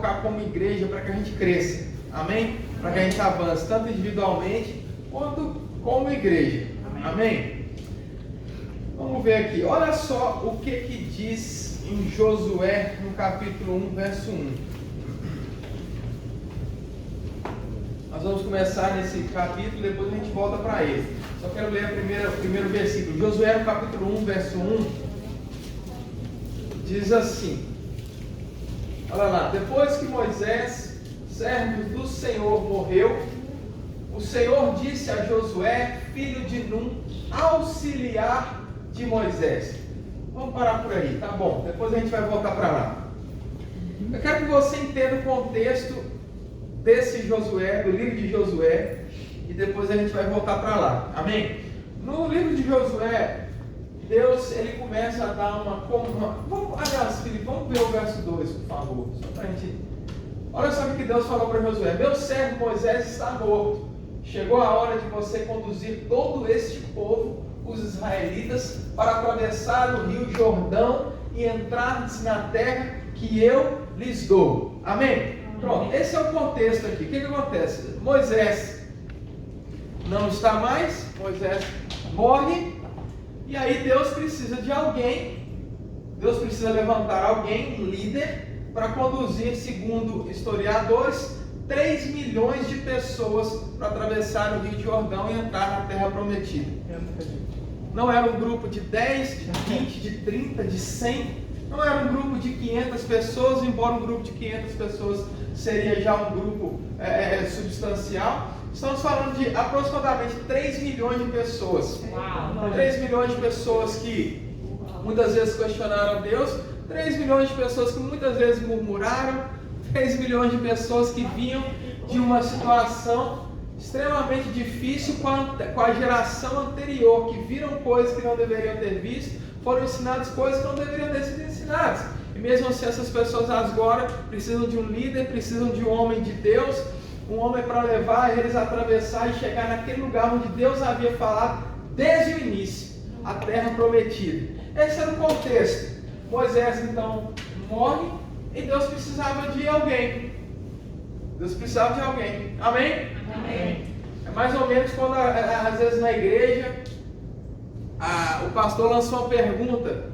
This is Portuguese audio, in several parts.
focar como igreja para que a gente cresça. Amém? Para que a gente avance, tanto individualmente quanto como igreja. Amém? Vamos ver aqui. Olha só o que diz em Josué, no capítulo 1, verso 1. Nós vamos começar nesse capítulo, depois a gente volta para ele. Só quero ler o primeiro versículo. Josué, no capítulo 1, verso 1, diz assim. Olha lá. Depois que Moisés, servo do Senhor, morreu, o Senhor disse a Josué, filho de Num, auxiliar de Moisés. Vamos parar por aí, tá bom. Depois a gente vai voltar para lá. Eu quero que você entenda o contexto desse Josué, do livro de Josué, e depois a gente vai voltar para lá. Amém? No livro de Josué, Deus, ele começa a dar aliás, Felipe, vamos ver o verso 2, por favor. Só pra gente... Olha só o que Deus falou para Josué. Meu servo Moisés está morto. Chegou a hora de você conduzir todo este povo, os israelitas, para atravessar o rio Jordão e entrar na terra que eu lhes dou. Amém? Pronto, esse é o contexto aqui. O que acontece? Moisés não está mais, Moisés morre, e aí Deus precisa de alguém, Deus precisa levantar alguém, um líder, para conduzir, segundo historiadores, 3 milhões de pessoas para atravessar o rio Jordão e entrar na terra prometida. Não era um grupo de 10, de 20, de 30, de 100, não era um grupo de 500 pessoas, embora um grupo de 500 pessoas seria já um grupo substancial. Estamos falando de aproximadamente 3 milhões de pessoas. 3 milhões de pessoas que muitas vezes questionaram Deus, 3 milhões de pessoas que muitas vezes murmuraram, 3 milhões de pessoas que vinham de uma situação extremamente difícil com a geração anterior, que viram coisas que não deveriam ter visto, foram ensinadas coisas que não deveriam ter sido ensinadas. E mesmo assim essas pessoas agora precisam de um líder, precisam de um homem de Deus, um homem para levar eles a atravessar e chegar naquele lugar onde Deus havia falado desde o início, a terra prometida. Esse era o contexto. Moisés então morre e Deus precisava de alguém. Deus precisava de alguém. Amém? Amém. É mais ou menos quando às vezes na igreja o pastor lançou uma pergunta,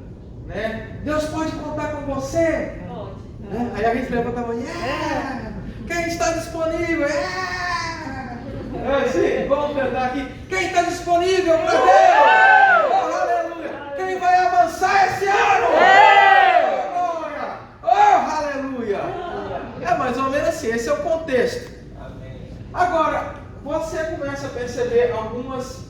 né? Deus pode contar com você? Pode. Né? Aí a gente levanta a mão, quem está disponível? Sim, vamos cantar aqui. Quem está disponível para Deus? Oh, aleluia! Quem vai avançar esse ano? Glória! Oh, aleluia! É mais ou menos assim, esse é o contexto. Agora, você começa a perceber algumas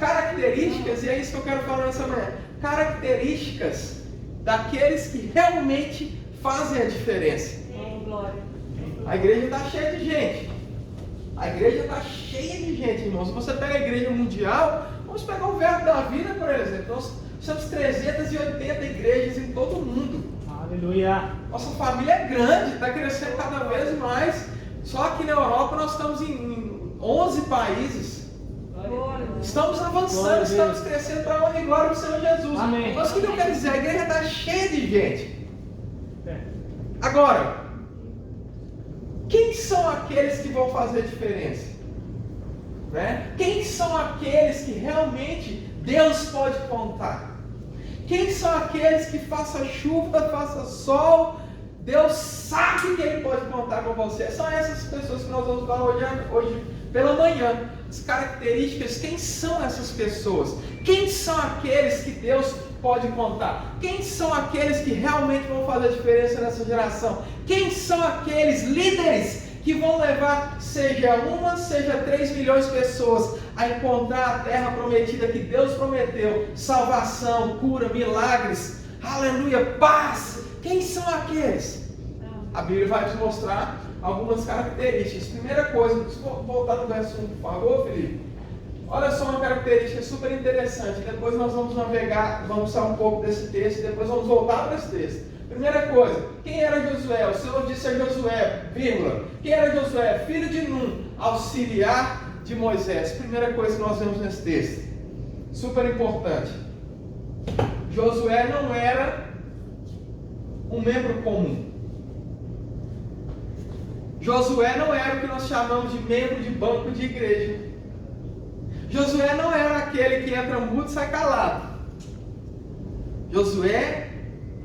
características, e é isso que eu quero falar nessa manhã. Características daqueles que realmente fazem a diferença. A igreja está cheia de gente. A igreja está cheia de gente, irmãos. Se você pega a igreja mundial, vamos pegar o Verbo da Vida, por exemplo. Nós temos 380 igrejas em todo o mundo. Aleluia. Nossa família é grande, está crescendo cada vez mais. Só aqui na Europa nós estamos em 11 países. Estamos avançando, estamos crescendo para a honra e glória do Senhor Jesus. Amém. Mas o que eu quero dizer? A igreja está cheia de gente. Agora, quem são aqueles que vão fazer a diferença? Né? Quem são aqueles que realmente Deus pode contar? Quem são aqueles que faça chuva, faça sol, Deus sabe que Ele pode contar com você? São essas pessoas que nós vamos falar hoje pela manhã. As características, quem são essas pessoas? Quem são aqueles que Deus pode contar? Quem são aqueles que realmente vão fazer a diferença nessa geração? Quem são aqueles líderes que vão levar, seja 3 milhões de pessoas a encontrar a terra prometida que Deus prometeu? Salvação, cura, milagres, aleluia, paz. Quem são aqueles? A Bíblia vai nos mostrar algumas características. Primeira coisa, vamos voltar no verso 1, por favor, Felipe. Olha só uma característica super interessante. Depois nós vamos navegar, vamos sair um pouco desse texto, depois vamos voltar para esse texto. Primeira coisa, quem era Josué? O Senhor disse a Josué, vírgula. Quem era Josué? Filho de Num, auxiliar de Moisés. Primeira coisa que nós vemos nesse texto. Super importante. Josué não era um membro comum. Josué não era o que nós chamamos de membro de banco de igreja. Josué não era aquele que entra mudo e sai calado. Josué,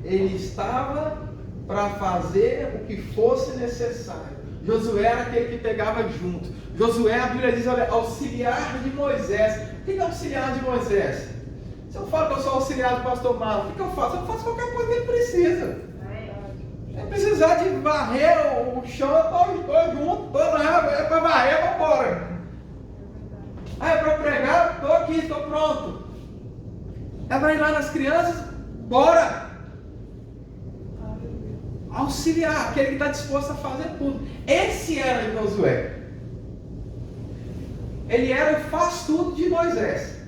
ele estava para fazer o que fosse necessário. Josué era aquele que pegava junto. Josué, a Bíblia diz, olha, auxiliar de Moisés. O que é auxiliar de Moisés? Se eu falo que eu sou auxiliar do pastor Marlon, o que eu faço? Eu faço qualquer coisa que ele precisa. Se precisar de varrer o chão, eu estou junto, estou lá, é para varrer, vamos embora. Ah, é para pregar, estou aqui, estou pronto. É para ir lá nas crianças, bora. Auxiliar, aquele que está disposto a fazer tudo. Esse era Josué. Ele era o faz tudo de Moisés.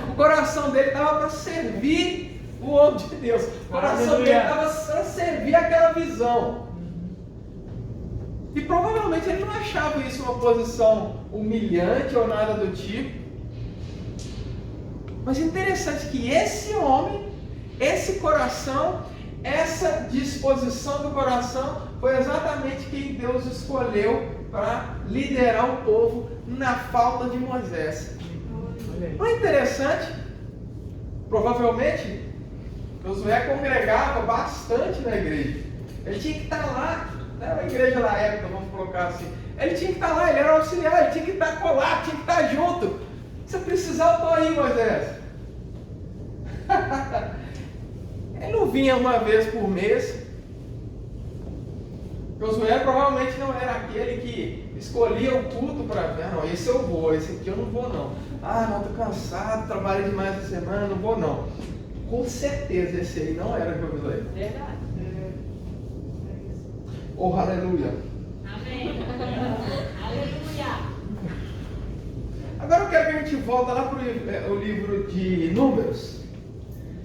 O coração dele estava para servir o homem de Deus. O coração dele estava para servir aquela visão. E provavelmente ele não achava isso uma posição humilhante ou nada do tipo. Mas é interessante que esse homem, esse coração, essa disposição do coração foi exatamente quem Deus escolheu para liderar o povo na falta de Moisés. Não é interessante? Provavelmente Josué congregava bastante na igreja. Ele tinha que estar lá, não era a igreja da época, vamos colocar assim. Ele tinha que estar lá, ele era auxiliar, ele tinha que estar colado, tinha que estar junto. Se eu precisar, eu estou aí, Moisés. Ele não vinha uma vez por mês. Josué provavelmente não era aquele que escolhia o culto para ver. Não, esse eu vou, esse aqui eu não vou não. Ah, não, estou cansado, trabalhei demais essa semana, não vou não. Com certeza esse aí não era Josué. Verdade. Oh, aleluia. Amém. Aleluia. Agora eu quero que a gente volte lá para o livro de Números.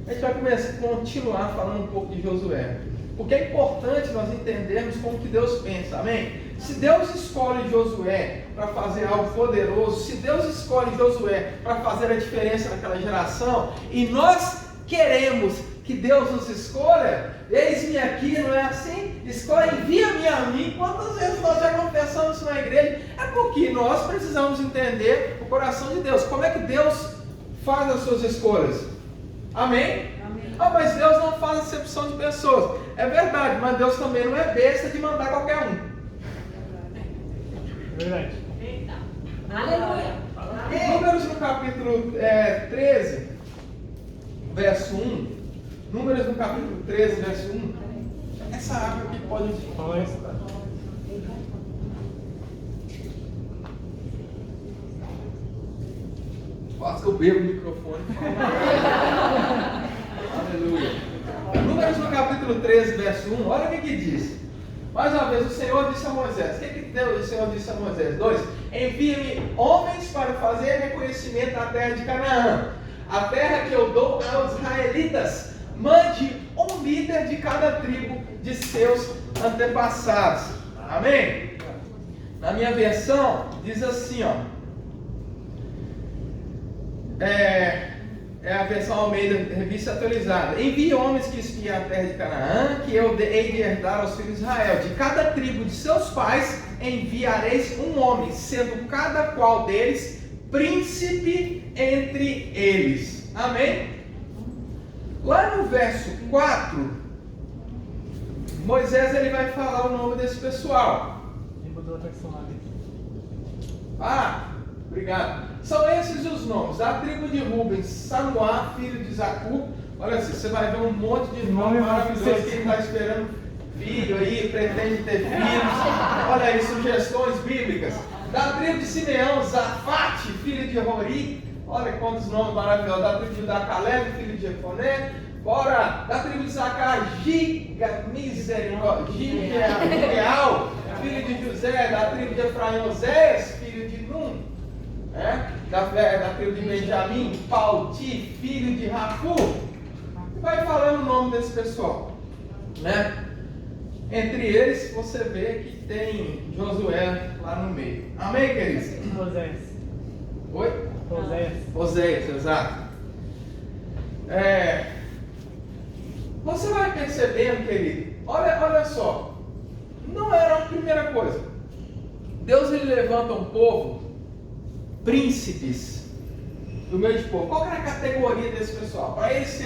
A gente vai continuar falando um pouco de Josué. Porque é importante nós entendermos como que Deus pensa, amém? Se Deus escolhe Josué para fazer algo poderoso, se Deus escolhe Josué para fazer a diferença naquela geração, e nós queremos que Deus nos escolha, eis-me aqui, não é assim? Escolha, envia-me a mim. Quantas vezes nós já confessamos isso na igreja? É porque nós precisamos entender o coração de Deus. Como é que Deus faz as suas escolhas? Amém? Ah, mas Deus não faz acepção de pessoas. É verdade, mas Deus também não é besta de mandar qualquer um. Verdade. Eita. Aleluia. Números no capítulo 13, verso 1. Números no capítulo 13, verso 1. Essa água aqui pode... Fala isso, tá? Quase que eu bebo o microfone. Aleluia. Números no capítulo 13, verso 1. Olha o que diz. Mais uma vez, o Senhor disse a Moisés. O que Deus, o Senhor disse a Moisés? 2. Envia-me homens para fazer reconhecimento da terra de Canaã, a terra que eu dou aos israelitas. Mande um líder de cada tribo de seus antepassados. Amém? Na minha versão, diz assim, ó. É a versão Almeida, revista atualizada. Envie homens que espiem a terra de Canaã, que eu hei de herdar aos filhos de Israel. De cada tribo de seus pais enviareis um homem, sendo cada qual deles príncipe entre eles. Amém? Lá no verso 4, Moisés ele vai falar o nome desse pessoal. Quem botou a atração lá dentro? Ah, obrigado. São esses os nomes. Da tribo de Rubens, Samuá, filho de Zacur. Olha assim, você vai ver um monte de nome maravilhoso. Quem está esperando filho aí, pretende ter filhos. Olha aí, sugestões bíblicas. Da tribo de Simeão, Zafate, filho de Rori. Olha quantos nomes maravilhosos. Da tribo de Judá, Caleb, filho de Jefoné. Bora. Da tribo de Zaccar, Gideal, filho de José. Da tribo de Efraim, Oséias, filho de Num. Da tribo de Benjamim, Palti, filho de Rafu. E vai falando o nome desse pessoal, né? Entre eles você vê que tem Josué lá no meio. Amém, queridos? Oséias. Oi? Oséias. Oséias, exato. Você vai percebendo, querido, olha só, não era a primeira coisa. Deus ele levanta um povo, príncipes do meio de povo. Qual era a categoria desse pessoal? Para eles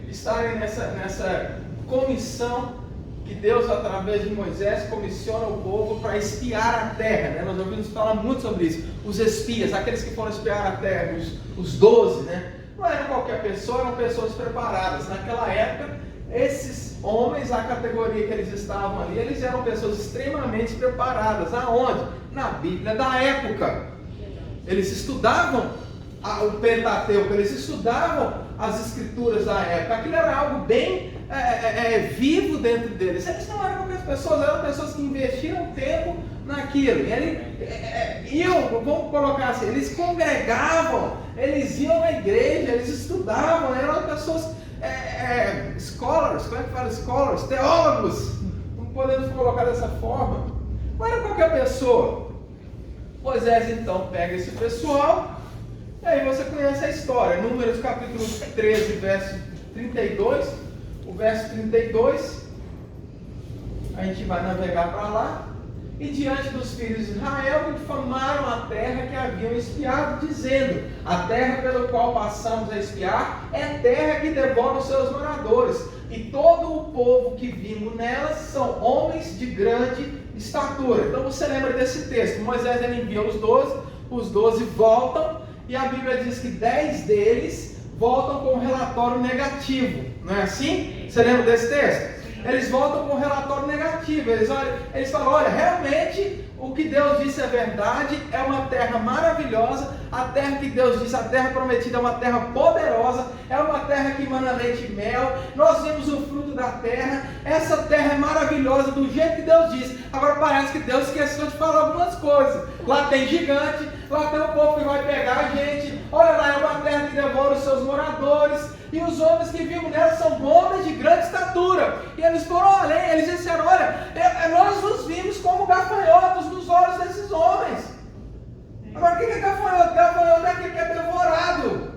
estarem nessa comissão que Deus, através de Moisés, comissiona o povo para espiar a terra, né? Nós ouvimos falar muito sobre isso. Os espias, aqueles que foram espiar a terra, os 12, né? Não eram qualquer pessoa, eram pessoas preparadas. Naquela época, esses homens, a categoria que eles estavam ali, eles eram pessoas extremamente preparadas. Aonde? Na Bíblia da época. Eles estudavam o Pentateuco, eles estudavam as escrituras da época. Aquilo era algo bem vivo dentro deles. Eles não eram qualquer pessoas, eram pessoas que investiram tempo naquilo. E vamos colocar assim, eles congregavam, eles iam na igreja, eles estudavam, eram pessoas scholars, como é que fala scholars? Teólogos, não podemos colocar dessa forma. Não era qualquer pessoa. Moisés então pega esse pessoal, e aí você conhece a história. Números capítulo 13, verso 32. O verso 32, a gente vai navegar para lá. E diante dos filhos de Israel, difamaram a terra que haviam espiado, dizendo: a terra pela qual passamos a espiar é terra que devora os seus moradores, e todo o povo que vimos nelas são homens de grande estatura. Então você lembra desse texto? Moisés ele envia os 12 voltam, e a Bíblia diz que 10 deles voltam com um relatório negativo. Não é assim? Você lembra desse texto? Eles voltam com um relatório negativo. Eles falam: olha, realmente o que Deus disse é verdade, é uma terra maravilhosa, a terra que Deus disse, a terra prometida é uma terra poderosa, é uma terra que emana leite e mel, nós vimos o fruto da terra, essa terra é maravilhosa do jeito que Deus disse. Agora parece que Deus esqueceu de falar algumas coisas. Lá tem gigante, lá tem um povo que vai pegar a gente, olha lá, é uma terra que devora os seus moradores, e os homens que vivem nela são homens de grande estatura. E eles foram além, eles disseram: olha, nós nos vimos como gafanhotos nos olhos desses homens. Agora o que é gafanhoto? Gafanhoto é aquele que é devorado.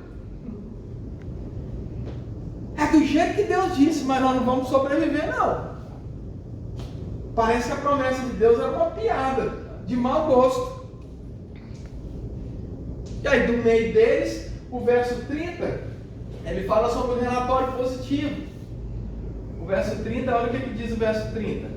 É do jeito que Deus disse, mas nós não vamos sobreviver não. Parece que a promessa de Deus era uma piada, de mau gosto. E aí do meio deles, o verso 30, ele fala sobre o relatório positivo. O verso 30, olha o que diz o verso 30.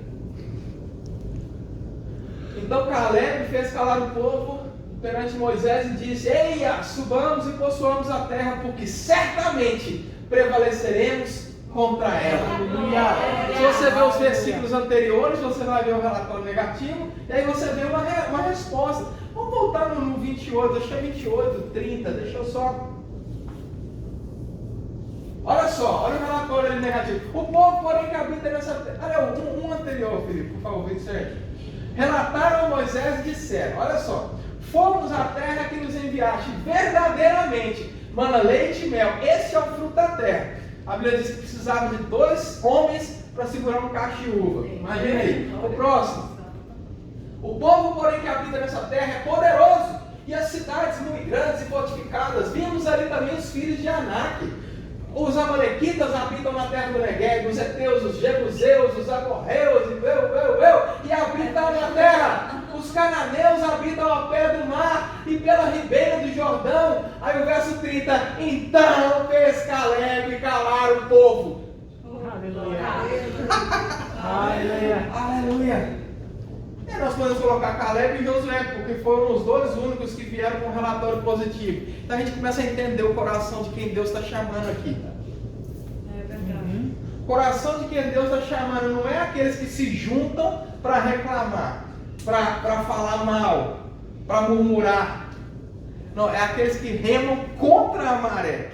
Então Caleb fez calar o povo perante Moisés e disse: eia, subamos e possuamos a terra, porque certamente prevaleceremos contra ela. Se você ver os versículos anteriores, você vai ver o relatório negativo, e aí você vê uma resposta. Vamos voltar no 28, deixa 28, 30, deixa eu só... Olha só, olha o relatório ali negativo. O povo, porém, que habita nessa terra. Olha, um anterior, Felipe, por favor, 27. Relataram a Moisés e disseram: olha só, fomos à terra que nos enviaste, verdadeiramente, mana leite e mel, esse é o fruto da terra. A Bíblia diz que precisava de 2 homens para segurar um cacho de uva. Imagina aí. O próximo. O povo, porém, que habita nessa terra é poderoso, e as cidades muito grandes e fortificadas. Vimos ali também os filhos de Anak. Os amalequitas habitam na terra do Negueb, os heteus, os jebuseus, os amorreus, e habitam na terra. Os cananeus habitam ao pé do mar e pela ribeira do Jordão. Aí o verso 30, então fez Caleb calar o povo. Aleluia. Aleluia. Aleluia. E nós podemos colocar Caleb e Josué, porque foram os 2 únicos que vieram com um relatório positivo. Então a gente começa a entender o coração de quem Deus está chamando aqui. É verdade. O coração de quem Deus está chamando não é aqueles que se juntam para reclamar, para falar mal, para murmurar. Não, é aqueles que remam contra a maré.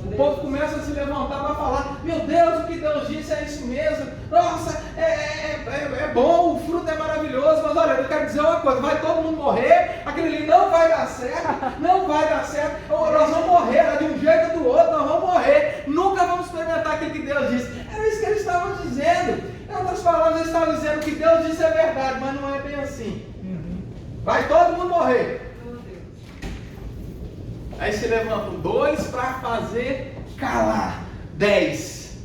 O povo começa a se levantar para falar: meu Deus, o que Deus disse é isso mesmo. Nossa, é bom, o fruto é maravilhoso. Mas olha, eu quero dizer uma coisa: vai todo mundo morrer, aquele ali não vai dar certo, não vai dar certo. Nós vamos morrer, de um jeito ou do outro, nós vamos morrer. Nunca vamos experimentar aquilo que Deus disse. Era isso que eles estavam dizendo. Em outras palavras, eles estavam dizendo que Deus disse é verdade, mas não é bem assim. Vai todo mundo morrer. Aí se levantam 2 para fazer calar. 10.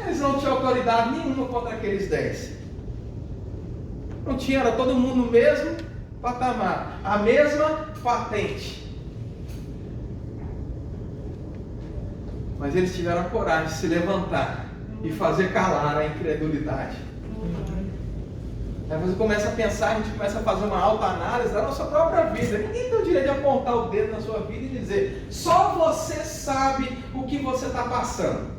Eles não tinham autoridade nenhuma contra aqueles 10. Não tinha, era todo mundo no mesmo patamar, a mesma patente. Mas eles tiveram a coragem de se levantar e fazer calar a incredulidade. Aí você começa a pensar, a gente começa a fazer uma autoanálise da nossa própria vida. Ninguém tem o direito de apontar o dedo na sua vida e dizer, só você sabe o que você está passando.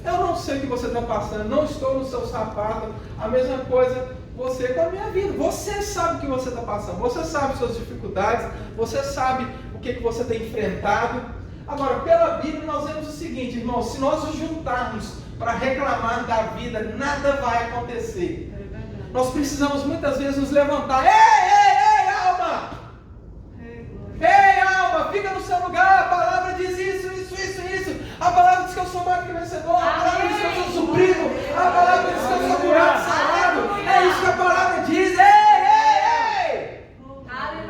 Eu não sei o que você está passando, não estou no seu sapato. A mesma coisa você com a minha vida. Você sabe o que você está passando, você sabe suas dificuldades, você sabe o que você tem enfrentado. Agora, pela Bíblia nós vemos o seguinte, irmãos, se nós nos juntarmos para reclamar da vida, nada vai acontecer. Nós precisamos muitas vezes nos levantar. Ei, alma! Ei, alma, fica no seu lugar. A palavra diz isso. A palavra diz que eu sou mais que vencedor. A palavra diz que eu sou suprido. A palavra diz que eu sou curado, sarado. É isso que a palavra diz. Ei!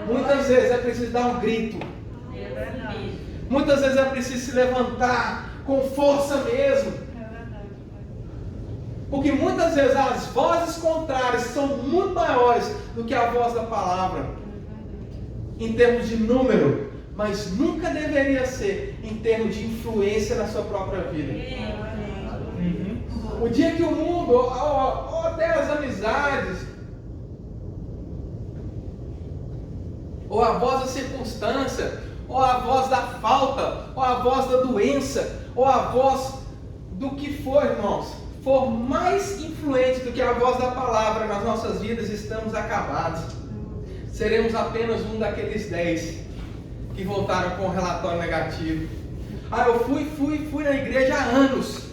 Muitas vezes é preciso dar um grito. Muitas vezes é preciso se levantar com força mesmo. Porque muitas vezes as vozes contrárias são muito maiores do que a voz da palavra, em termos de número, mas nunca deveria ser em termos de influência na sua própria vida. O dia que o mundo, ou até as amizades, ou a voz da circunstância, ou a voz da falta, ou a voz da doença, ou a voz do que for, irmãos, for mais influente do que a voz da palavra nas nossas vidas, estamos acabados. Seremos apenas um daqueles 10 que voltaram com um relatório negativo. Eu fui na igreja há anos.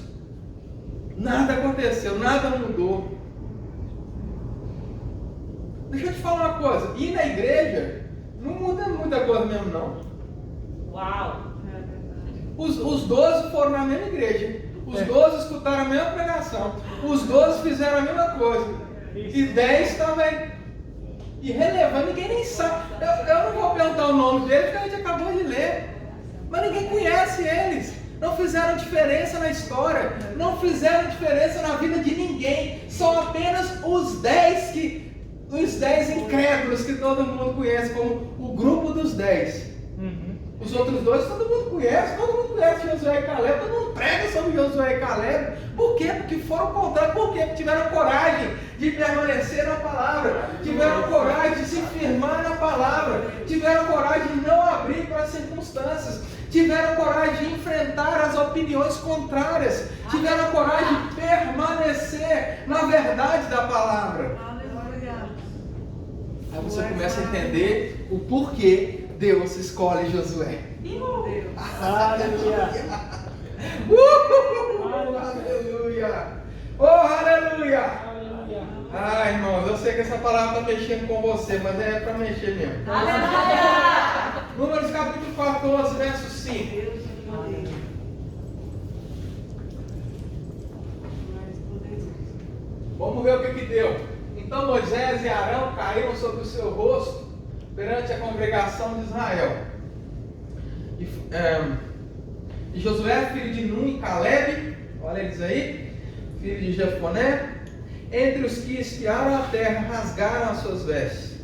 Nada aconteceu, nada mudou. Deixa eu te falar uma coisa, ir na igreja não muda muita coisa mesmo não. Uau! Os 12 foram na mesma igreja. Os 12 escutaram a mesma pregação. Os 12 fizeram a mesma coisa. E 10 também. Irrelevante, ninguém nem sabe. Eu não vou perguntar o nome deles, porque a gente acabou de ler. Mas ninguém conhece eles. Não fizeram diferença na história. Não fizeram diferença na vida de ninguém. São apenas os 10 incrédulos que todo mundo conhece como o grupo dos 10. Os outros 2 todo mundo conhece Josué e Caleb, todo mundo prega sobre Josué e Caleb. Por quê? Porque foram contrários. Por quê? Porque tiveram coragem de permanecer na palavra, tiveram coragem de se firmar na palavra, tiveram coragem de não abrir para as circunstâncias, tiveram coragem de enfrentar as opiniões contrárias, tiveram coragem de permanecer na verdade da palavra. Aí você começa a entender o porquê Deus escolhe Josué. Aleluia! Aleluia! Oh, aleluia! Irmãos, eu sei que essa palavra está mexendo com você, mas é para mexer mesmo. Aleluia! Números capítulo 14, verso 5. Vamos ver o que deu. Então Moisés e Arão caíram sobre o seu rosto perante a congregação de Israel. E Josué, filho de Nun, e Caleb, olha eles aí, filho de Jefoné, entre os que espiaram a terra, rasgaram as suas vestes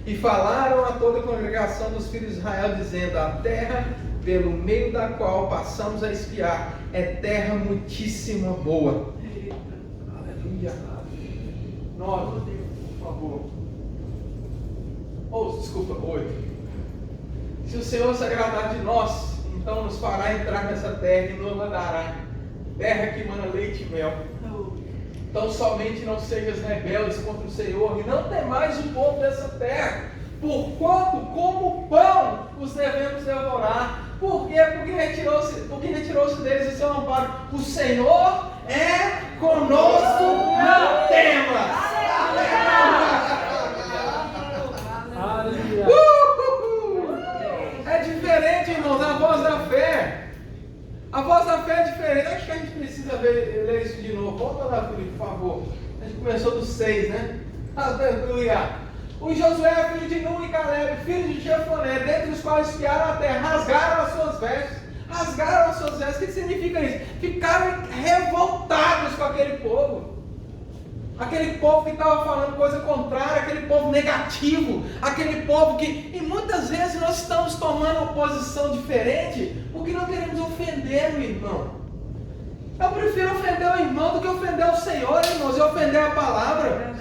e falaram a toda a congregação dos filhos de Israel, dizendo: a terra pelo meio da qual passamos a espiar é terra muitíssimo boa. Aleluia. 9, por favor. Desculpa, 8. Se o Senhor se agradar de nós, então nos fará entrar nessa terra e nos dará terra que mana leite e mel. Então somente não sejas rebeldes contra o Senhor, e não temais o povo dessa terra, porquanto como pão os devemos devorar. Por quê? Porque retirou-se deles o seu amparo. O Senhor é conosco, não temas. É diferente, irmãos, a voz da fé. A voz da fé é diferente. Acho que a gente precisa ler isso de novo. Volta lá, Felipe, por favor. A gente começou do 6, né? Aleluia. O Josué, filho de Nun, e Caleb, filho de Jefoné, dentre os quais espiaram a terra, rasgaram as suas vestes. Rasgaram as suas vestes. O que significa isso? Ficaram revoltados com aquele povo. Aquele povo que estava falando coisa contrária, aquele povo negativo, aquele povo que... E muitas vezes nós estamos tomando uma posição diferente porque não queremos ofender o irmão. Eu prefiro ofender o irmão do que ofender o Senhor, irmãos, e ofender a palavra.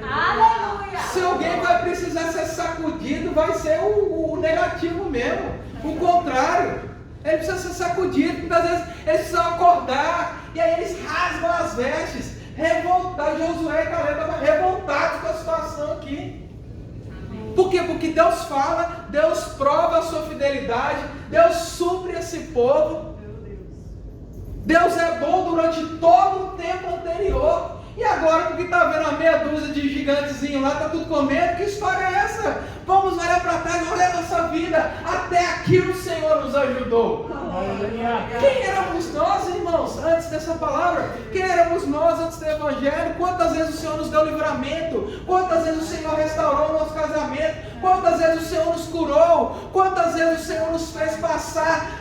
Aleluia! Se alguém vai precisar ser sacudido, vai ser o negativo mesmo, o contrário. Ele precisa ser sacudido, muitas vezes eles precisam acordar, e aí eles rasgam as vestes. Revoltados, Josué e Caleb estavam revoltados com a situação aqui. Por quê? Porque Deus fala, Deus prova a sua fidelidade, Deus supre esse povo. Deus é bom durante todo o tempo anterior. E agora, porque está vendo uma meia dúzia de gigantezinhos lá, está tudo comendo, que história é essa? Vamos olhar para trás, olha a nossa vida. Até aqui o Senhor nos ajudou. Quem éramos nós, irmãos, antes dessa palavra? Quem éramos nós antes do Evangelho? Quantas vezes o Senhor nos deu livramento? Quantas vezes o Senhor restaurou o nosso casamento? Quantas vezes o Senhor nos curou? Quantas vezes o Senhor nos fez passar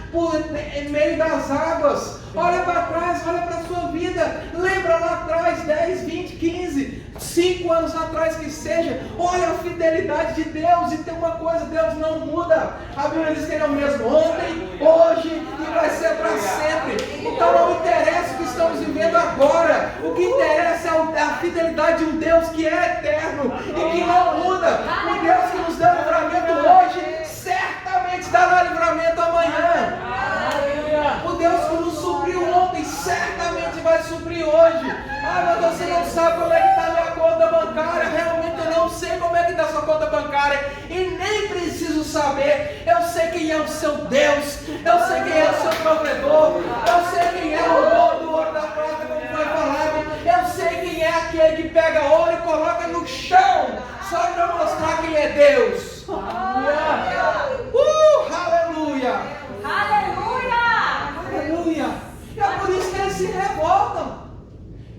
em meio das águas? Olha para trás, olha para a sua vida. Lembra lá atrás, 10, 20, 15, 5 anos atrás que seja. Olha a fidelidade de Deus. E tem uma coisa, Deus não muda. A Bíblia diz que Ele é o mesmo ontem, hoje e vai ser para sempre. Então não interessa o que estamos vivendo agora. O que interessa é a fidelidade de um Deus que é eterno e que não muda. O Deus que nos deu livramento hoje, certamente dará livramento amanhã. O Deus que nos supriu ontem, certamente vai suprir hoje. Ah, mas você não sabe como é que está a minha conta bancária. Realmente eu não sei como é que está a sua conta bancária. E nem preciso saber. Eu sei quem é o seu Deus. Eu sei quem é o seu provedor. Eu sei quem é o dono do ouro da prata, como foi falado. Eu sei quem é aquele que pega ouro e coloca no chão, só para mostrar quem é Deus. Aleluia! Aleluia! Aleluia! E é por isso que eles se revoltam.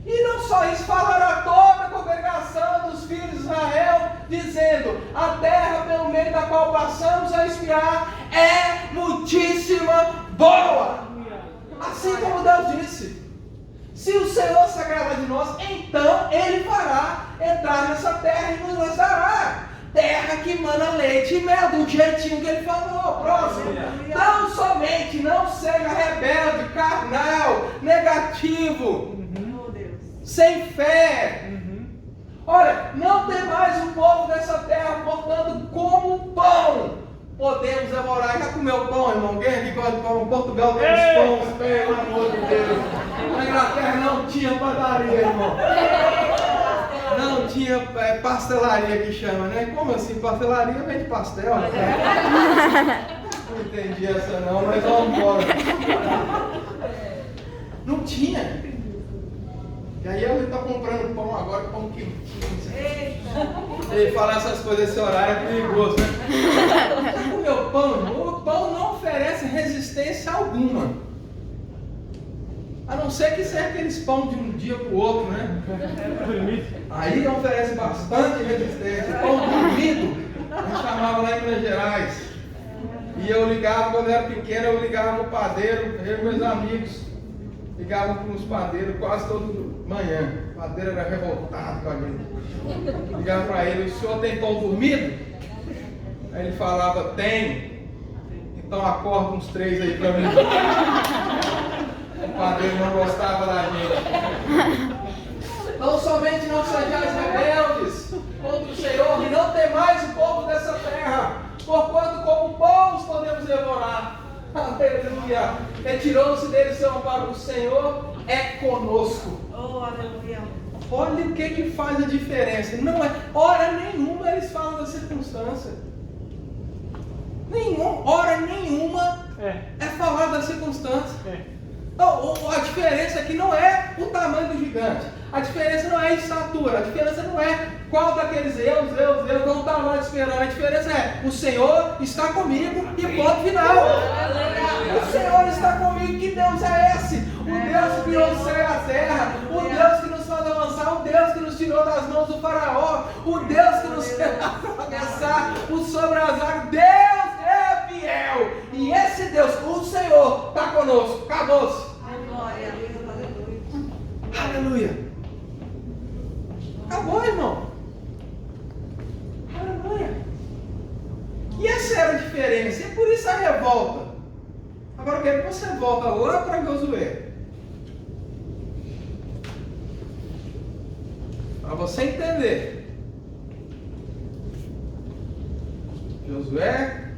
E não só isso, falaram a toda a congregação dos filhos de Israel, dizendo: a terra pelo meio da qual passamos a espiar é muitíssima boa. Assim como Deus disse: se o Senhor se agradar de nós, então Ele fará entrar nessa terra e nos dará terra que mana leite e mel, do jeitinho que Ele falou. Próximo. Não somente não seja rebelde, carnal, negativo, sem fé. Olha, não tem mais o povo dessa terra, portanto, como pão podemos devorar. Já comeu pão, irmão? Alguém aqui gosta de pão? Portugal tem os pães, pelo amor de Deus. Na Inglaterra não tinha padaria, irmão. Não tinha pastelaria que chama, né? Como assim? Pastelaria vem de pastel. Não entendi essa não, mas vamos embora. Não tinha. E aí ele está comprando pão agora, pão quentinho. Ele falar essas coisas nesse horário é perigoso, né? Já comeu pão, irmão? O pão não oferece resistência alguma. A não ser que seja aqueles pão de um dia para o outro, né? Aí oferece bastante resistência. Pão dormido, a gente chamava lá em Minas Gerais. E eu ligava, quando eu era pequeno, eu ligava no padeiro, eu e meus amigos. Ligavam para os padeiros quase toda manhã. O padeiro era revoltado com a gente. Ligava para ele: o senhor tem pão dormido? Aí ele falava: tem. Então acorda uns 3 aí para mim. O padeiro não gostava da gente. Não somente não sejais rebeldes contra o Senhor, e não temais o povo dessa terra, porquanto como povos podemos devorar. Aleluia! Retirou-se dele seu amparo. O Senhor é conosco. Oh, aleluia! Olha o que faz a diferença. Não é hora nenhuma eles falam da circunstância. Hora nenhuma é falar da circunstância. Não, a diferença aqui não é o tamanho do gigante. A diferença não é a estatura. A diferença não é qual daqueles Deus vão estar lá esperando. A diferença é: o Senhor está comigo e ponto final. O Senhor está comigo. Que Deus é esse? O Deus que criou o céu e a terra. O Deus que nos faz avançar. O Deus que nos tirou das mãos do faraó. O Deus que nos fez atravessar o sobre as águas. Deus é fiel. E E esse Deus, o Senhor, está conosco. Acabou-se. Glória. Aleluia. Acabou, irmão. Aleluia. E essa era a diferença. E por isso a revolta. Agora eu quero que você volta lá para Josué. Para você entender. Josué,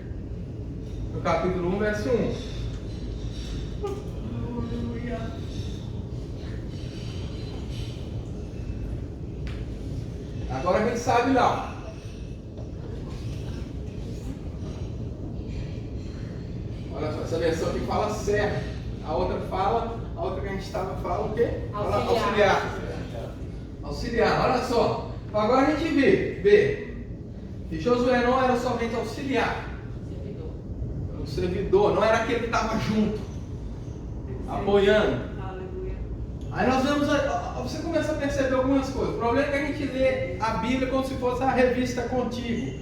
no capítulo 1, verso 1. Aleluia. Agora a gente sabe lá. Olha só, essa versão aqui fala certo. A outra que a gente estava fala o quê? Fala auxiliar, olha só. Agora a gente vê que Josué não era somente auxiliar. O servidor, não era aquele que estava junto, apoiando. Aleluia. Aí nós vemos, você começa a perceber algumas coisas. O problema é que a gente lê a Bíblia como se fosse a revista Contigo.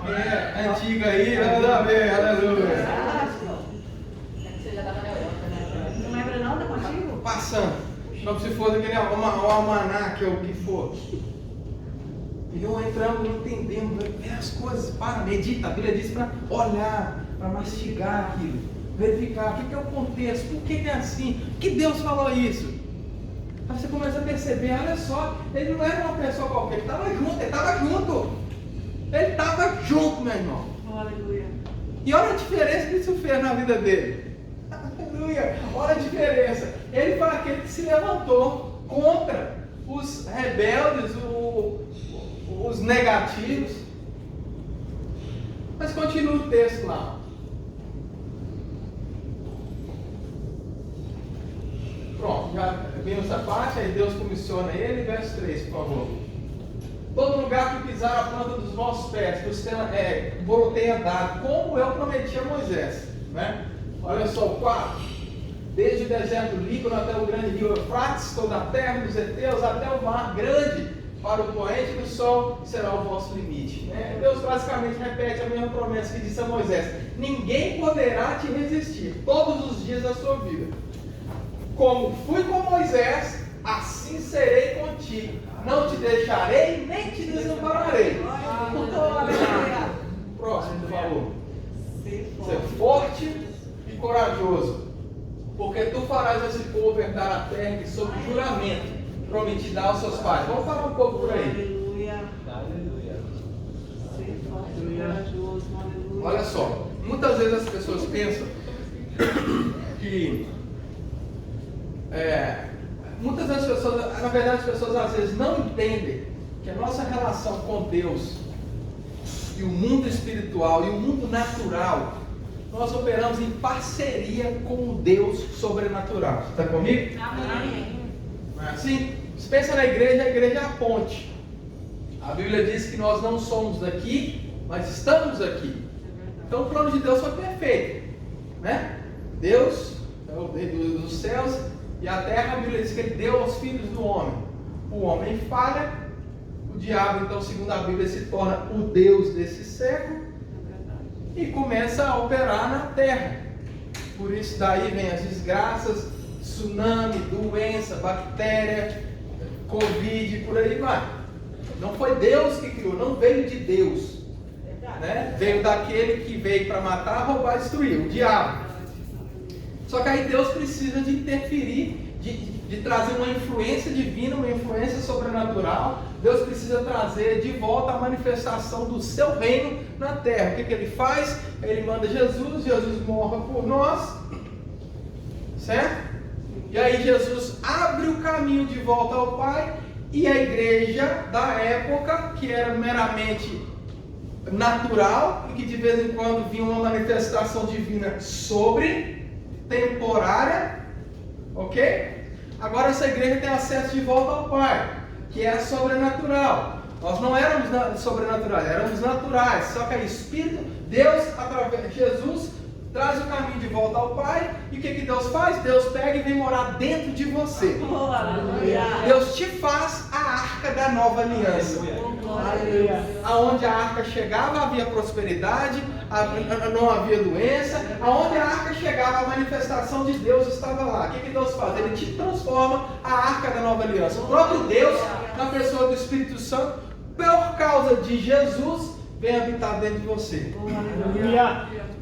É antiga aí, nada a ver, aleluia. Não lembra não da contigo? Passando. Como se fosse aquele almanaque ou o que for. E não entramos, não entendemos, vê as coisas, medita. A Bíblia diz para olhar, para mastigar aquilo, verificar o que é o contexto, por que é assim, por que Deus falou isso. Aí você começa a perceber, olha só, ele não era uma pessoa qualquer, ele estava junto, Ele estava junto, meu irmão. Aleluia. E olha a diferença que isso fez na vida dele. Aleluia, olha a diferença. Ele foi aquele que se levantou contra os rebeldes, os negativos. Mas continua o texto lá. Pronto, já vimos essa parte, aí Deus comissiona ele, verso 3, por favor. Todo lugar que pisar a planta dos vossos pés, que o tenha dado, como eu prometi a Moisés. Né? Olha só o 4. Desde o deserto do Líbano até o grande rio Eufrates, toda a terra dos heteus, até o mar grande, para o poente do sol será o vosso limite. Né? Deus basicamente repete a mesma promessa que disse a Moisés: ninguém poderá te resistir todos os dias da sua vida. Como fui com Moisés, assim serei contigo. Não te deixarei, nem te desampararei. Próximo, por favor. Ser forte e corajoso, porque tu farás esse povo herdar a terra que sob juramento prometida aos seus pais. Vamos falar um pouco por aí. Aleluia. Ser forte e corajoso. Aleluia. Olha só, muitas vezes as pessoas pensam que muitas das pessoas, na verdade as pessoas às vezes não entendem que a nossa relação com Deus e o mundo espiritual e o mundo natural, nós operamos em parceria com o Deus sobrenatural. Você está comigo? Amém. Não é assim? Você pensa na igreja, a igreja é a ponte. A Bíblia diz que nós não somos daqui, mas estamos aqui. Então o plano de Deus foi perfeito, né? Deus é o Deus dos céus e a terra. A Bíblia diz que Ele deu aos filhos do homem. O homem falha, o diabo, então, segundo a Bíblia, se torna o Deus desse século e começa a operar na terra. Por isso daí vem as desgraças, tsunami, doença, bactéria, Covid, por aí vai. Não foi Deus que criou, não veio de Deus, né? Veio daquele que veio para matar, roubar e destruir, o diabo. Só que aí Deus precisa de interferir, de trazer uma influência divina, uma influência sobrenatural. Deus precisa trazer de volta a manifestação do seu reino na terra. O que Ele faz? Ele manda Jesus morre por nós, certo? E aí Jesus abre o caminho de volta ao Pai, e a igreja da época, que era meramente natural, e que de vez em quando vinha uma manifestação divina sobre, temporária, ok? Agora essa igreja tem acesso de volta ao Pai, que é sobrenatural. Nós não éramos sobrenaturais, éramos naturais. Só que aí Espírito, Deus, através de Jesus, traz o caminho de volta ao Pai. E o que Deus faz? Deus pega e vem morar dentro de você. Oh, aleluia. Deus te faz a arca da nova aliança. Aonde a arca chegava havia prosperidade, não havia doença. Aonde a arca chegava a manifestação de Deus estava lá. O que Deus faz? Ele te transforma a arca da nova aliança. O próprio Deus, na pessoa do Espírito Santo, por causa de Jesus, vem habitar dentro de você.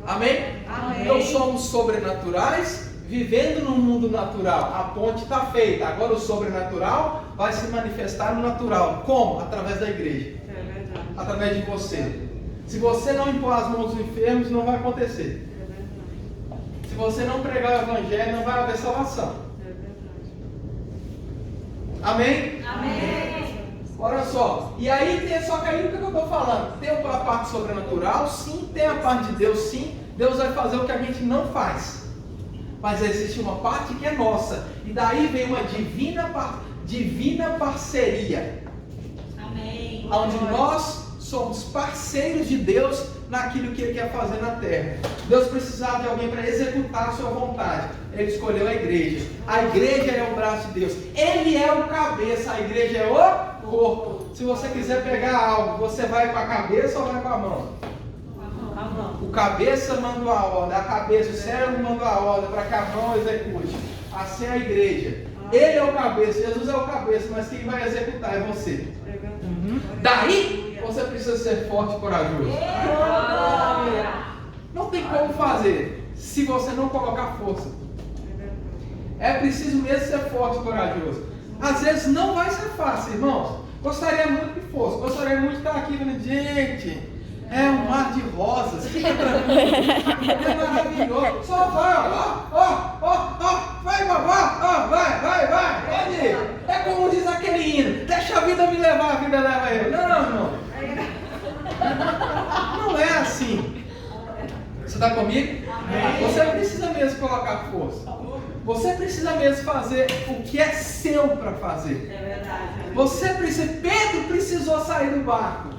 Amém? Amém. Então somos sobrenaturais, vivendo no mundo natural. A ponte está feita. Agora o sobrenatural vai se manifestar no natural. Como? Através da igreja. É verdade. Através de você. Se você não impor as mãos dos enfermos, não vai acontecer. É verdade. Se você não pregar o evangelho, não vai haver salvação. É verdade. Amém? Amém. Olha só. E aí tem só que aí o que eu estou falando? Tem a parte sobrenatural, sim. Tem a parte de Deus, sim. Deus vai fazer o que a gente não faz. Mas existe uma parte que é nossa. E daí vem uma divina parceria. Amém. Onde nós somos parceiros de Deus naquilo que Ele quer fazer na terra. Deus precisava de alguém para executar a sua vontade. Ele escolheu a igreja. A igreja é o braço de Deus. Ele é o cabeça, a igreja é o corpo. Se você quiser pegar algo, você vai com a cabeça ou vai com a mão? A mão. O cabeça manda a ordem, a cabeça, o cérebro manda a ordem para que a mão execute. Assim é a igreja. Ele é o cabeça, Jesus é o cabeça, mas quem vai executar é você. É verdade. Daí você precisa ser forte e corajoso. Não tem como fazer se você não colocar força. É preciso mesmo ser forte e corajoso. Às vezes não vai ser fácil, irmãos. Gostaria muito que fosse. Gostaria muito de estar aqui falando, gente, é um mar de rosas. Fica tranquilo. É maravilhoso. Só vai, vai. Pode ir. É como diz aquele hino. Deixa a vida me levar, a vida leva eu. Não, irmão. Não é assim. Você está comigo? Você precisa mesmo colocar força. Você precisa mesmo fazer o que é seu para fazer. É verdade. Você precisa. Pedro precisou sair do barco.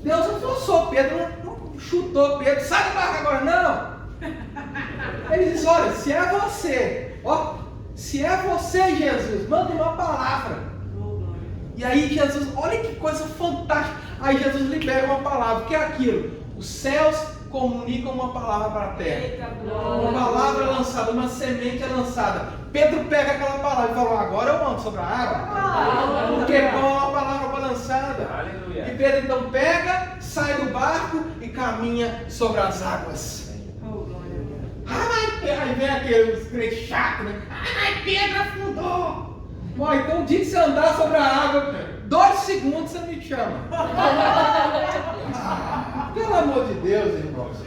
Deus não forçou Pedro, não chutou Pedro, sai do barco agora, não. Ele diz, olha, se é você, se é você, Jesus, manda uma palavra. E aí Jesus, olha que coisa fantástica. Aí Jesus libera uma palavra, que é aquilo? Os céus comunicam uma palavra para a terra. Uma palavra lançada, uma semente é lançada. Pedro pega aquela palavra e fala, agora eu ando sobre a água. Porque qual é uma palavra balançada? Aleluia. E Pedro então pega, sai do barco e caminha sobre as águas. Aí vem aquele crente chato, né? Ai, Pedro afundou. Bom, então o dia que você andar sobre a água, 2 segundos você me chama. Pelo amor de Deus, irmãos.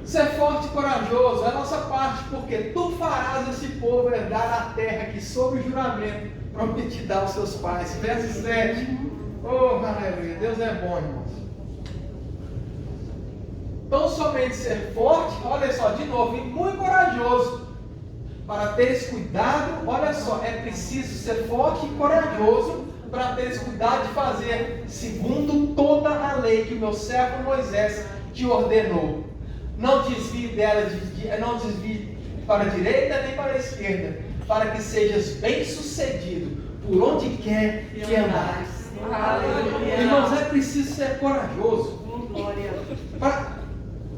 Ser forte e corajoso é a nossa parte, porque tu farás esse povo herdar a terra que sob o juramento prometi dar aos seus pais. Verso 7. Oh, aleluia. Deus é bom, irmãos. Tão somente ser forte, olha só, de novo, e muito corajoso. Para teres cuidado, olha só, é preciso ser forte e corajoso para teres cuidado de fazer segundo toda a lei que o meu servo Moisés te ordenou. Não desvie dela, não desvie para a direita nem para a esquerda, para que sejas bem sucedido por onde quer que andares. Irmãos, é preciso ser corajoso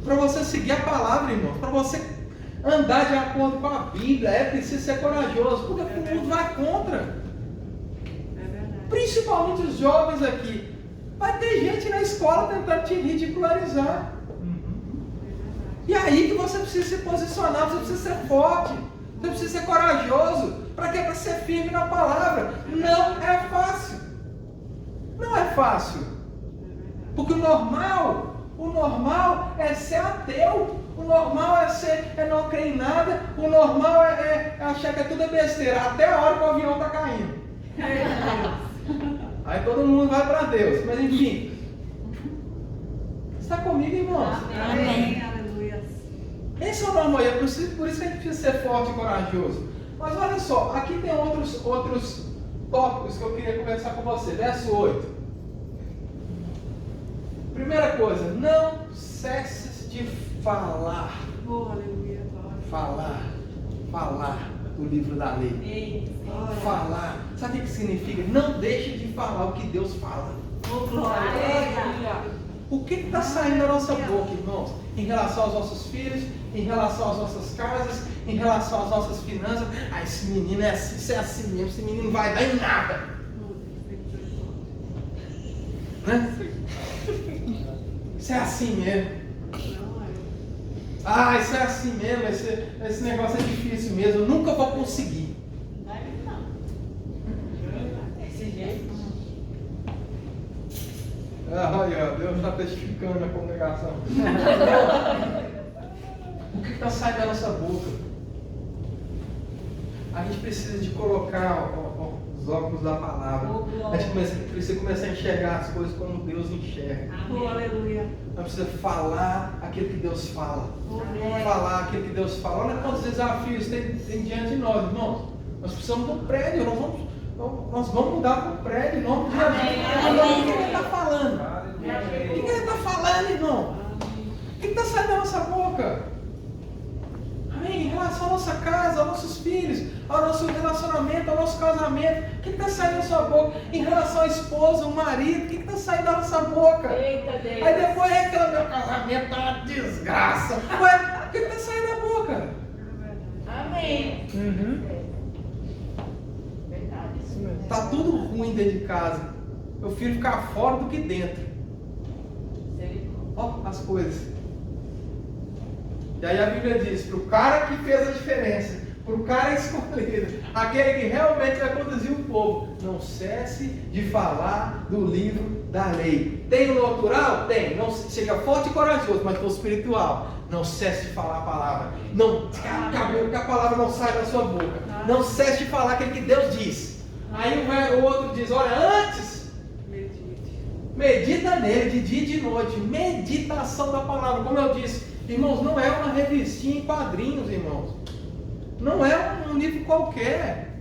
para você seguir a palavra, irmãos, para você andar de acordo com a Bíblia. É preciso ser corajoso, porque o mundo vai contra. Principalmente os jovens aqui. Vai ter gente na escola tentando te ridicularizar. E aí que você precisa se posicionar, você precisa ser forte, você precisa ser corajoso. Para quê? Para ser firme na palavra. Não é fácil. Não é fácil. Porque o normal é ser ateu. O normal é não crer em nada. O normal é achar que tudo é besteira. Até a hora que o avião está caindo. Aí todo mundo vai para Deus. Mas enfim. Está comigo, irmãos? Amém. Aleluia. Esse é o normal. É por isso que a gente precisa ser forte e corajoso. Mas olha só. Aqui tem outros tópicos que eu queria conversar com você. Verso 8. Primeira coisa. Não cesses de falar. Oh, aleluia. Falar do livro da lei. Falar. Sabe o que significa? Não deixe de falar o que Deus fala. Oh, glória. O que está saindo da nossa boca, irmãos? Em relação aos nossos filhos, em relação às nossas casas, em relação às nossas finanças. Ah, esse menino é assim, isso é assim mesmo, esse menino não vai dar em nada. Né? Isso é assim mesmo. Ah, isso é assim mesmo, esse negócio é difícil mesmo, eu nunca vou conseguir. Desse jeito. Olha, Deus está testificando a congregação. O que está saindo da nossa boca? A gente precisa de colocar os óculos da palavra. A gente precisa começar a enxergar as coisas como Deus enxerga. Oh, aleluia. A gente precisa falar aquilo que Deus fala. Amém. Falar aquilo que Deus fala. Olha quantos desafios tem diante de nós, irmãos. Nós precisamos de um prédio, nós vamos mudar para o prédio em nome de Jesus. O que ele está falando? O que ele está falando, irmão? O que está saindo da nossa boca? Amém? Em relação à nossa casa, aos nossos filhos, ao nosso relacionamento, ao nosso casamento, o que está saindo da sua boca? Em relação à esposa, ao marido, o que está saindo da nossa boca? Eita Deus. Aí depois reclama, meu casamento tá uma desgraça. Ué, o que está saindo da boca? Amém. Verdade, isso mesmo. Tá tudo ruim dentro de casa. Eu prefiro ficar fora do que dentro. Ó, as coisas. E aí a Bíblia diz, para o cara que fez a diferença, para o cara escolhido, aquele que realmente vai conduzir o povo, não cesse de falar do livro da lei. Tem o natural? Tem. Não seja forte e corajoso, mas o espiritual. Não cesse de falar a palavra. Não, que a palavra não saia da sua boca. Não cesse de falar aquilo que Deus diz. Aí o outro diz, olha, antes medita nele de dia e de noite. Meditação da palavra. Como eu disse, irmãos, não é uma revistinha em quadrinhos, irmãos. Não é um livro qualquer.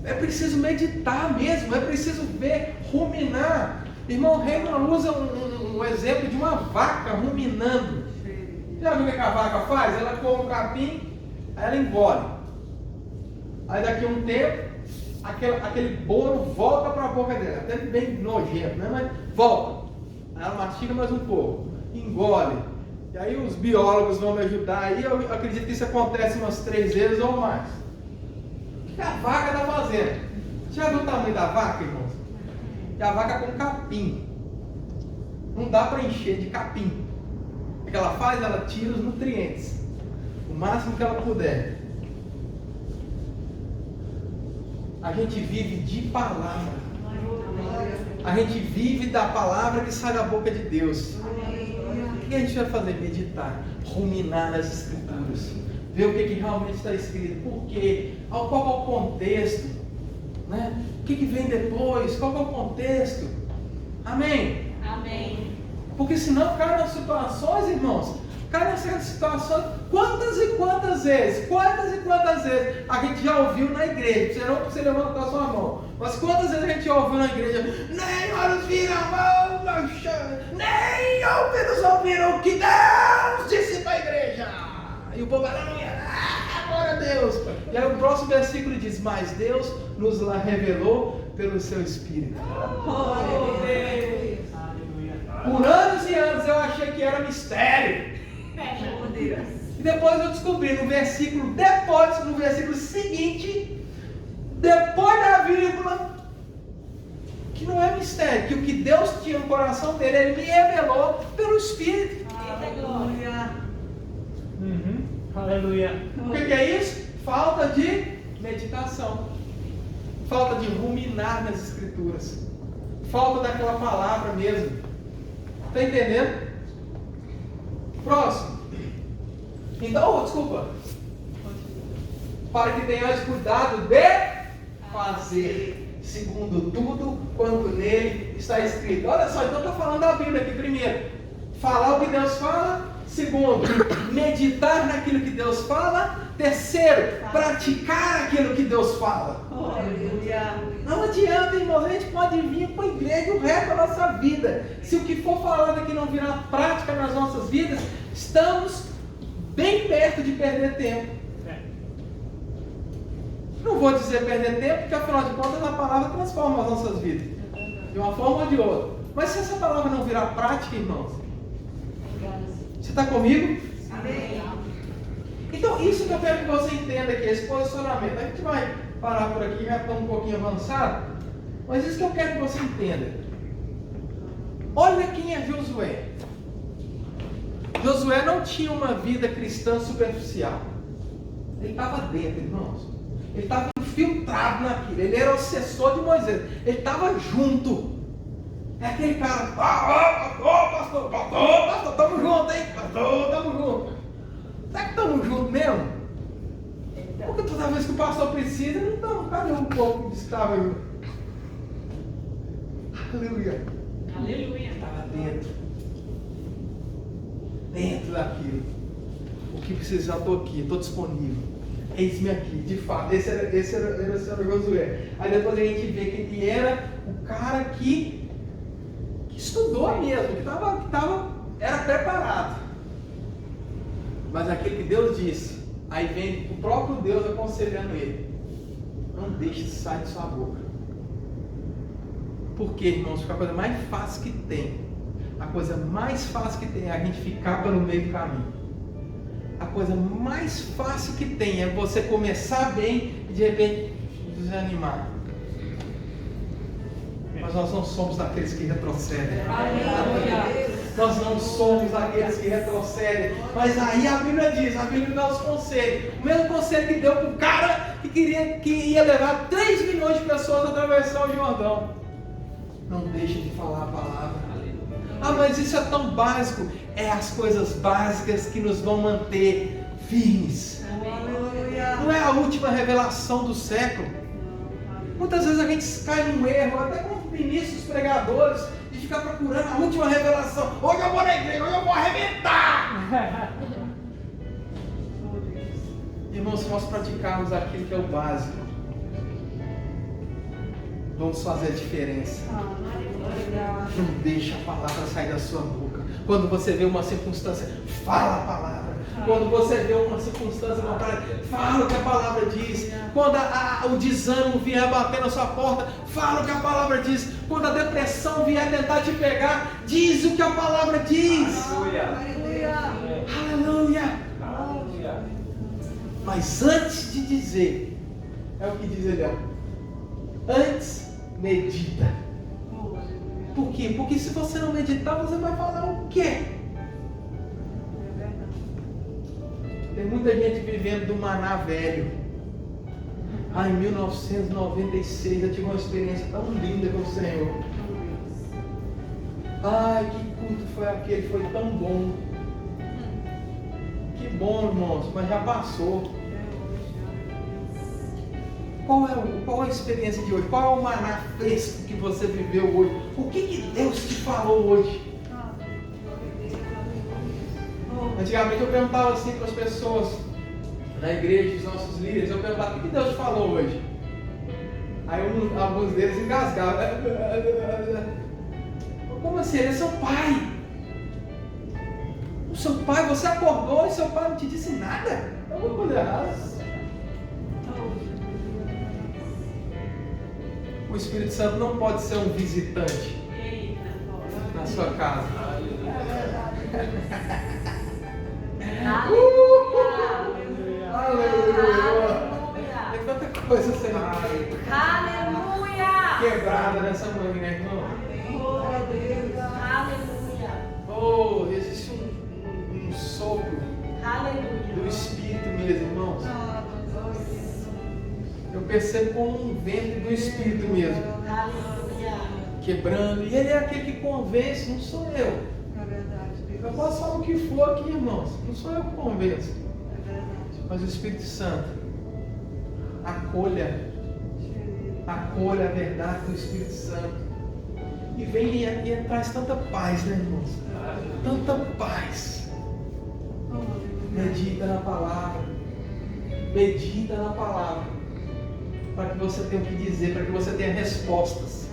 É preciso meditar mesmo. É preciso ver, ruminar. Irmão, Reina usa um exemplo de uma vaca ruminando. Já viu o que a vaca faz? Ela come o capim, aí ela engole. Aí daqui a um tempo, aquele bolo volta para a boca dela. Até bem nojento, né? Mas volta. Aí ela mastiga mais um pouco. Engole. E aí os biólogos vão me ajudar. Aí eu acredito que isso acontece umas 3 vezes ou mais. O que a vaca está fazendo? Já viu o tamanho da vaca, irmãos? E a vaca com capim. Não dá para encher de capim. O que ela faz? Ela tira os nutrientes. O máximo que ela puder. A gente vive de palavra. A gente vive da palavra que sai da boca de Deus. O que a gente vai fazer? Meditar, ruminar nas Escrituras, ver o que realmente está escrito, por quê, qual é o contexto, né? O que vem depois, qual é o contexto. Amém? Amém. Porque senão cai nas situações, irmãos, cai nessas situações, quantas e quantas vezes a gente já ouviu na igreja, você não precisa levantar a sua mão, mas quantas vezes a gente já ouviu na igreja, nem olhos viram a mão, nem ouvidos ouviram o que Deus disse para a igreja, e o povo aleluia, glória a Deus, e aí o próximo versículo diz, mas Deus nos revelou pelo seu Espírito. Por anos e anos eu achei que era mistério. E depois eu descobri no versículo seguinte, depois da vírgula, que não é mistério, que o que Deus tinha no coração dele, ele me revelou pelo Espírito. Aleluia. O que é isso? Falta de meditação, falta de ruminar nas Escrituras, falta daquela palavra mesmo. Está entendendo? Próximo. Então, desculpa. Para que tenhais cuidado de fazer, segundo tudo quanto nele está escrito. Olha só, então está falando da Bíblia aqui primeiro. Falar o que Deus fala. Segundo, meditar naquilo que Deus fala. Terceiro, praticar aquilo que Deus fala. Aleluia. Não adianta, irmãos, a gente pode vir para a igreja o resto da nossa vida. Se o que for falado aqui não virar prática nas nossas vidas, estamos bem perto de perder tempo. Não vou dizer perder tempo, porque afinal de contas a palavra transforma as nossas vidas, de uma forma ou de outra. Mas se essa palavra não virar prática, irmãos, você está comigo? Amém. Então, isso que eu quero que você entenda aqui, esse posicionamento. A gente vai parar por aqui, já está um pouquinho avançado, mas isso que eu quero que você entenda. Olha quem é Josué. Josué não tinha uma vida cristã superficial. Ele estava dentro, irmãos. Ele estava infiltrado naquilo. Ele era o assessor de Moisés. Ele estava junto. É aquele cara, pastor, estamos juntos, hein? Pastor, estamos juntos. Será que estamos juntos mesmo? Porque toda vez que o pastor precisa, não estamos. Cadê um pouco que estava junto? Aleluia. Aleluia. Estava dentro. Dentro daquilo. O que precisar, estou aqui, estou disponível. Eis-me aqui, de fato. Esse era o Josué. Aí depois a gente vê que ele era o cara que estudou mesmo, que era preparado. Mas aquele que Deus disse, aí vem o próprio Deus aconselhando ele: não deixe isso sair de sua boca. Por quê, irmãos? Porque a coisa mais fácil que tem, é a gente ficar pelo meio do caminho. A coisa mais fácil que tem é você começar bem e de repente desanimar. Mas nós não somos daqueles que retrocedem. Nós não somos daqueles que retrocedem. Mas aí a Bíblia dá os conselhos. O mesmo conselho que deu para o cara que ia levar 3 milhões de pessoas a atravessar o Jordão. Não deixe de falar a palavra. Ah, mas isso é tão básico. É as coisas básicas que nos vão manter firmes. Não é a última revelação do século. Muitas vezes a gente cai num erro, até com ministros, pregadores, de ficar procurando a última revelação. Hoje eu vou na igreja, hoje eu vou arrebentar. Irmãos, se nós praticarmos aquilo que é o básico, vamos fazer a diferença. Não deixa a palavra sair da sua boca. Quando você vê uma circunstância, fala a palavra. Quando você vê uma circunstância contrária, fala o que a palavra diz. Quando o desânimo vier bater na sua porta, fala o que a palavra diz. Quando a depressão vier tentar te pegar, diz o que a palavra diz. Aleluia. Mas antes de dizer, é o que diz ele, antes medita. Por quê? Porque se você não meditar, você vai falar o quê? Tem muita gente vivendo do maná velho. Em 1996 eu tive uma experiência tão linda com o Senhor. Ai, que culto foi aquele, foi tão bom. Que bom, irmãos, mas já passou. Qual é a experiência de hoje? Qual é o maná fresco que você viveu hoje? O que Deus te falou hoje? Antigamente eu perguntava assim para as pessoas na igreja, os nossos líderes, eu perguntava: o que Deus te falou hoje? Aí alguns deles engasgavam. Como assim? Ele é seu pai. O seu pai, você acordou e seu pai não te disse nada? É uma coisa errada. O Espírito Santo não pode ser um visitante na sua casa. Aleluia! Tem tanta coisa sendo quebrada nessa manhã, né, irmão? Oh, existe um sopro do Espírito mesmo, irmãos. Eu percebo como um vento do Espírito mesmo, quebrando. E Ele é aquele que convence, não sou eu. Eu posso falar o que for aqui, irmãos. Não sou eu que convenço. Mas o Espírito Santo acolha a verdade do Espírito Santo. E vem e traz tanta paz, né, irmãos? Tanta paz. Medita na palavra. Medita na palavra. para que você tenha o que dizer, para que você tenha respostas.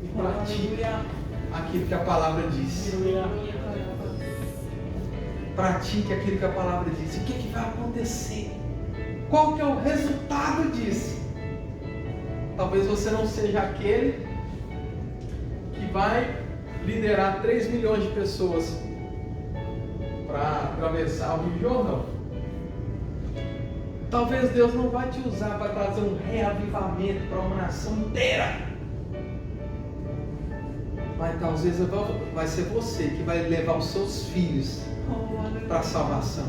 E pratique aquilo que a palavra diz. Pratique aquilo que a palavra diz. O que vai acontecer? Qual que é o resultado disso? Talvez você não seja aquele que vai liderar 3 milhões de pessoas para atravessar o Rio Jordão. Talvez Deus não vai te usar para trazer um reavivamento para uma nação inteira. Mas talvez vai ser você que vai levar os seus filhos para a salvação.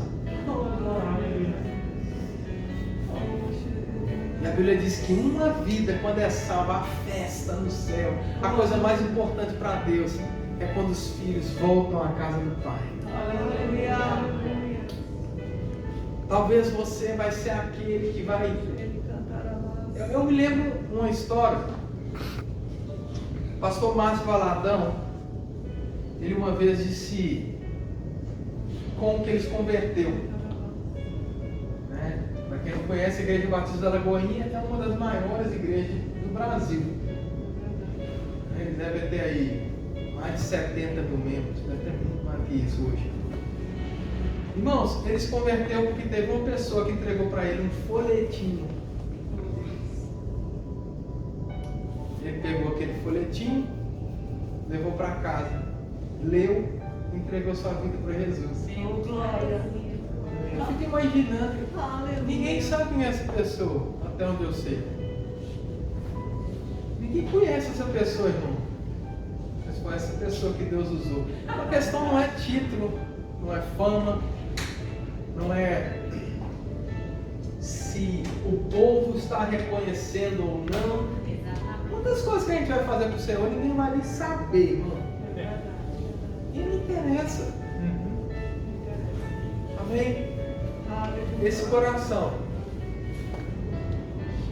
E a Bíblia diz que uma vida, quando é salva, a festa no céu. A coisa mais importante para Deus é quando os filhos voltam à casa do Pai. Talvez você vai ser aquele que vai... Eu me lembro uma história. O pastor Márcio Valadão, ele uma vez disse como que ele se converteu. Né? Para quem não conhece, a Igreja Batista da Lagoinha é uma das maiores igrejas do Brasil. Eles devem ter aí mais de 70 mil membros, deve ter muito mais que isso hoje. Irmãos, ele se converteu porque teve uma pessoa que entregou para ele um folhetinho. Ele pegou aquele folhetinho, levou para casa, leu e entregou sua vida para Jesus. Eu fico imaginando, ninguém sabe quem é essa pessoa, até onde eu sei. Ninguém conhece essa pessoa, irmão. Mas foi essa pessoa que Deus usou. A questão não é título, não é fama, não é se o povo está reconhecendo ou não. Quantas coisas que a gente vai fazer para o Senhor, ninguém vai nem saber, irmão. E não interessa. Amém? Esse coração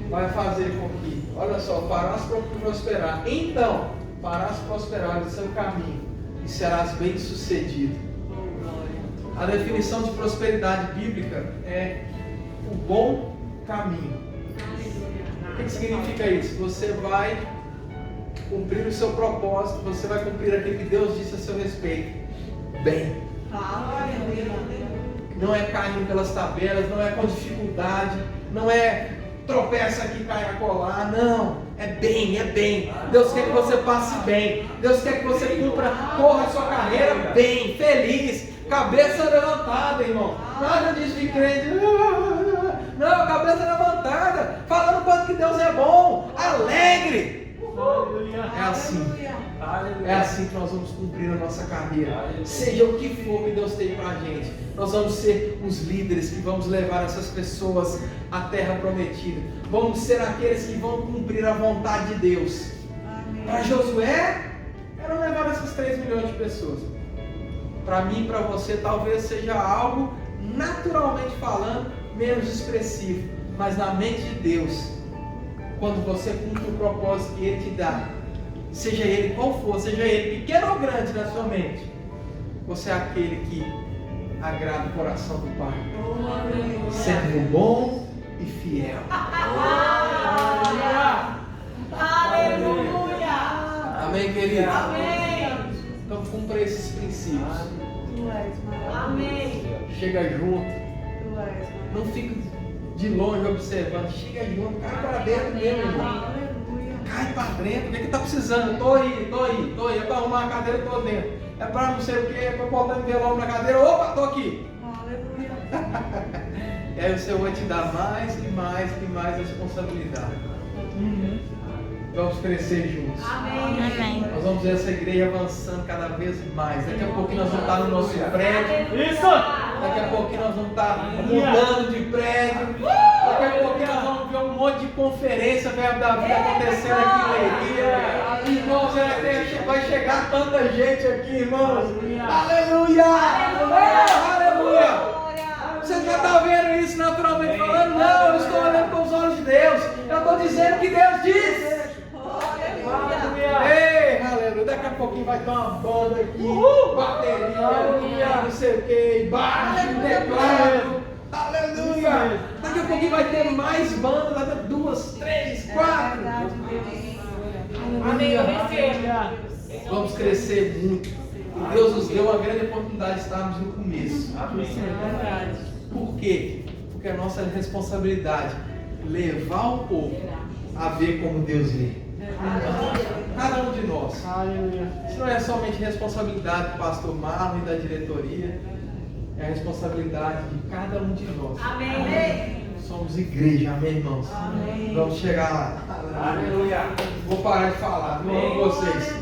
vai fazer com que, olha só, farás prosperar. Então, farás prosperar o seu caminho e serás bem sucedido. A definição de prosperidade bíblica é o bom caminho. O que significa isso? Você vai cumprir o seu propósito, você vai cumprir aquilo que Deus disse a seu respeito. Bem. Não é caindo pelas tabelas, não é com dificuldade, não é tropeça aqui, cai acolá, não. É bem, é bem. Deus quer que você passe bem. Deus quer que você corra a sua carreira bem, feliz, cabeça levantada, irmão. Nada disso de crente. Não, cabeça levantada, falando quanto que Deus é bom, alegre. É assim. É assim que nós vamos cumprir a nossa carreira. Seja o que for que Deus tem pra gente, nós vamos ser os líderes que vamos levar essas pessoas à terra prometida. Vamos ser aqueles que vão cumprir a vontade de Deus. Para Josué, era levar essas 3 milhões de pessoas. Para mim e para você, talvez seja algo, naturalmente falando, menos expressivo. Mas na mente de Deus, quando você cumpre o propósito que Ele te dá, seja ele qual for, seja ele pequeno ou grande na sua mente, você é aquele que agrada o coração do Pai, sendo bom e fiel. Aleluia! Amém, querido? Amém! Então cumpra esses princípios. Amém! Chega junto, não fique de longe observando, chega junto, cai para dentro mesmo, irmão. Cai para dentro, o que está precisando? Estou aí. É para arrumar a cadeira, estou dentro. É para não sei o que, é para botar envelope na cadeira. Opa, estou aqui. E aí o Senhor vai te dar mais e mais responsabilidade. Vamos crescer juntos. Amém. Nós vamos ver essa igreja avançando cada vez mais. Daqui a pouquinho nós vamos estar no nosso prédio. Isso! Daqui a pouquinho nós vamos estar mudando de prédio. Daqui a pouquinho nós vamos ver um monte de conferência Verbo da Vida acontecendo aqui em Leiria. Irmãos, vai chegar tanta gente aqui, irmãos. Aleluia! Aleluia! Você já está vendo isso naturalmente falando? Não, eu estou olhando com os olhos de Deus. Eu estou dizendo o que Deus diz. Ei, aleluia. Daqui a pouquinho vai ter uma banda aqui, bateria, não sei o que, baixo, teclado. Aleluia. Aleluia! Daqui a pouquinho vai ter mais bandas, vai ter 2, 3, 4. Amém, eu recebo. Vamos crescer muito. E Deus nos deu uma grande oportunidade de estarmos no começo. Amém. Por quê? Porque a nossa responsabilidade é levar o povo a ver como Deus vê. Cada um de nós. Aleluia. Isso não é somente responsabilidade do pastor Marlon e da diretoria. É a responsabilidade de cada um de nós. Amém. Somos igreja, amém, irmãos? Amém. Vamos chegar lá. Aleluia. Vou parar de falar. Amo vocês.